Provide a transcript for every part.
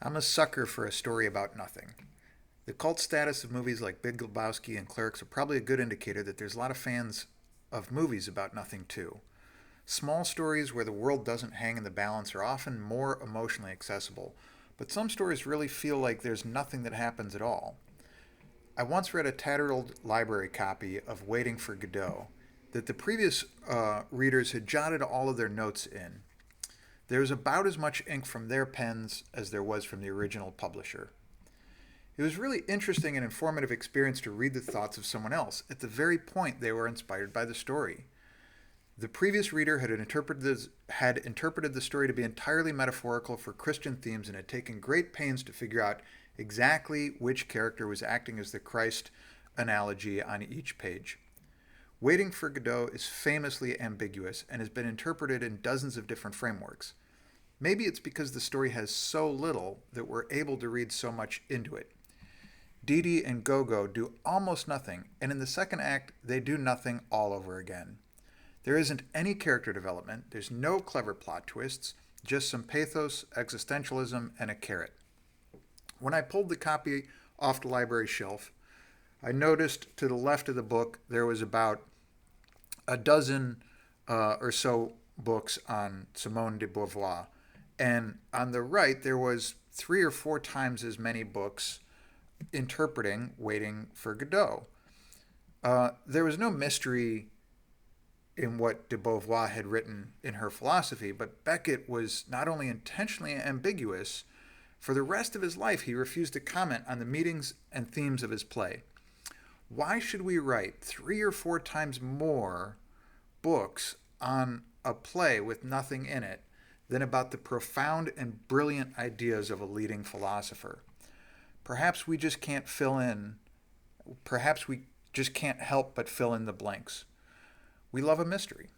I'm a sucker for a story about nothing. The cult status of movies like Big Lebowski and Clerks are probably a good indicator that there's a lot of fans of movies about nothing too. Small stories where the world doesn't hang in the balance are often more emotionally accessible, but some stories really feel like there's nothing that happens at all. I once read a tattered old library copy of Waiting for Godot that the previous readers had jotted all of their notes in. There was about as much ink from their pens as there was from the original publisher. It was really interesting and informative experience to read the thoughts of someone else at the very point they were inspired by the story. The previous reader had interpreted the story to be entirely metaphorical for Christian themes and had taken great pains to figure out exactly which character was acting as the Christ analogy on each page. Waiting for Godot is famously ambiguous and has been interpreted in dozens of different frameworks. Maybe it's because the story has so little that we're able to read so much into it. Dee Dee and Gogo do almost nothing, and in the second act, they do nothing all over again. There isn't any character development, there's no clever plot twists, just some pathos, existentialism, and a carrot. When I pulled the copy off the library shelf, I noticed to the left of the book there was about a dozen or so books on Simone de Beauvoir, and on the right there was 3 or 4 times as many books interpreting Waiting for Godot. There was no mystery in what de Beauvoir had written in her philosophy, but Beckett was not only intentionally ambiguous, for the rest of his life he refused to comment on the meanings and themes of his play. Why should we write 3 or 4 times more books on a play with nothing in it than about the profound and brilliant ideas of a leading philosopher? Perhaps we just can't fill in, perhaps we just can't help but fill in the blanks. We love a mystery.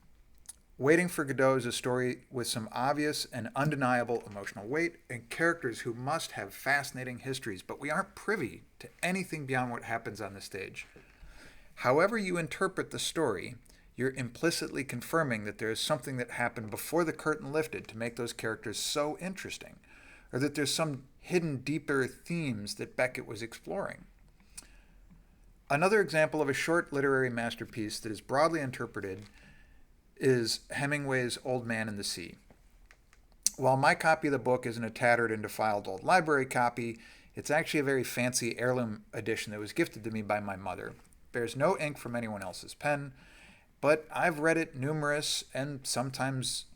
Waiting for Godot is a story with some obvious and undeniable emotional weight and characters who must have fascinating histories, but we aren't privy to anything beyond what happens on the stage. However you interpret the story, you're implicitly confirming that there is something that happened before the curtain lifted to make those characters so interesting, or that there's some hidden deeper themes that Beckett was exploring. Another example of a short literary masterpiece that is broadly interpreted is Hemingway's Old Man and the Sea. While my copy of the book isn't a tattered and defiled old library copy, it's actually a very fancy heirloom edition that was gifted to me by my mother. It bears no ink from anyone else's pen, but I've read numerous and sometimes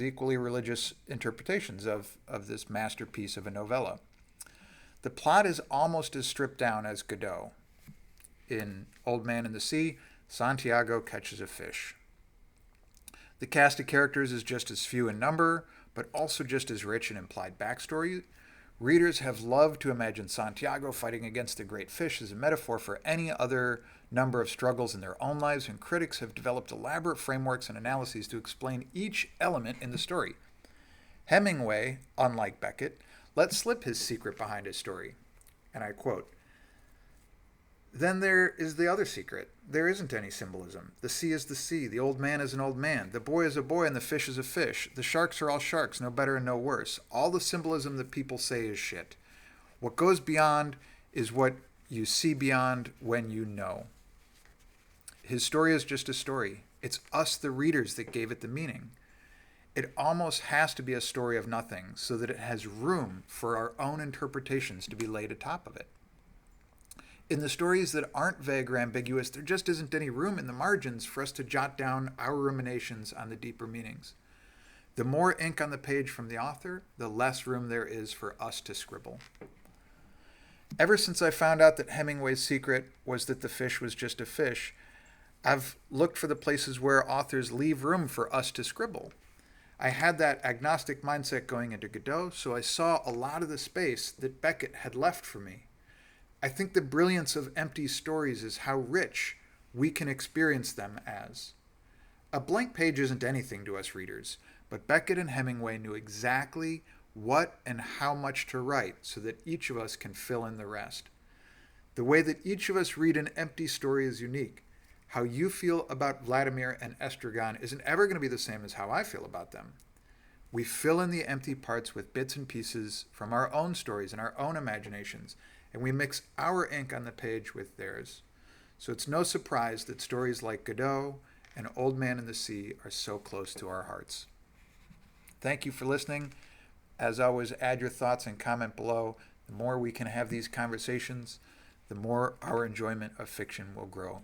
equally religious interpretations of this masterpiece of a novella. The plot is almost as stripped down as Godot. In Old Man and the Sea, Santiago catches a fish. The cast of characters is just as few in number, but also just as rich in implied backstory. Readers have loved to imagine Santiago fighting against the great fish as a metaphor for any other number of struggles in their own lives, and critics have developed elaborate frameworks and analyses to explain each element in the story. Hemingway, unlike Beckett, let slip his secret behind his story. And I quote, "Then there is the other secret. There isn't any symbolism. The sea is the sea. The old man is an old man. The boy is a boy and the fish is a fish. The sharks are all sharks, no better and no worse. All the symbolism that people say is shit. What goes beyond is what you see beyond when you know." His story is just a story. It's us, the readers, that gave it the meaning. It almost has to be a story of nothing so that it has room for our own interpretations to be laid atop of it. In the stories that aren't vague or ambiguous, there just isn't any room in the margins for us to jot down our ruminations on the deeper meanings. The more ink on the page from the author, the less room there is for us to scribble. Ever since I found out that Hemingway's secret was that the fish was just a fish, I've looked for the places where authors leave room for us to scribble. I had that agnostic mindset going into Godot, so I saw a lot of the space that Beckett had left for me. I think the brilliance of empty stories is how rich we can experience them as. A blank page isn't anything to us readers, but Beckett and Hemingway knew exactly what and how much to write so that each of us can fill in the rest. The way that each of us read an empty story is unique. How you feel about Vladimir and Estragon isn't ever going to be the same as how I feel about them. We fill in the empty parts with bits and pieces from our own stories and our own imaginations, and we mix our ink on the page with theirs. So it's no surprise that stories like Godot and Old Man in the Sea are so close to our hearts. Thank you for listening. As always, add your thoughts and comment below. The more we can have these conversations, the more our enjoyment of fiction will grow.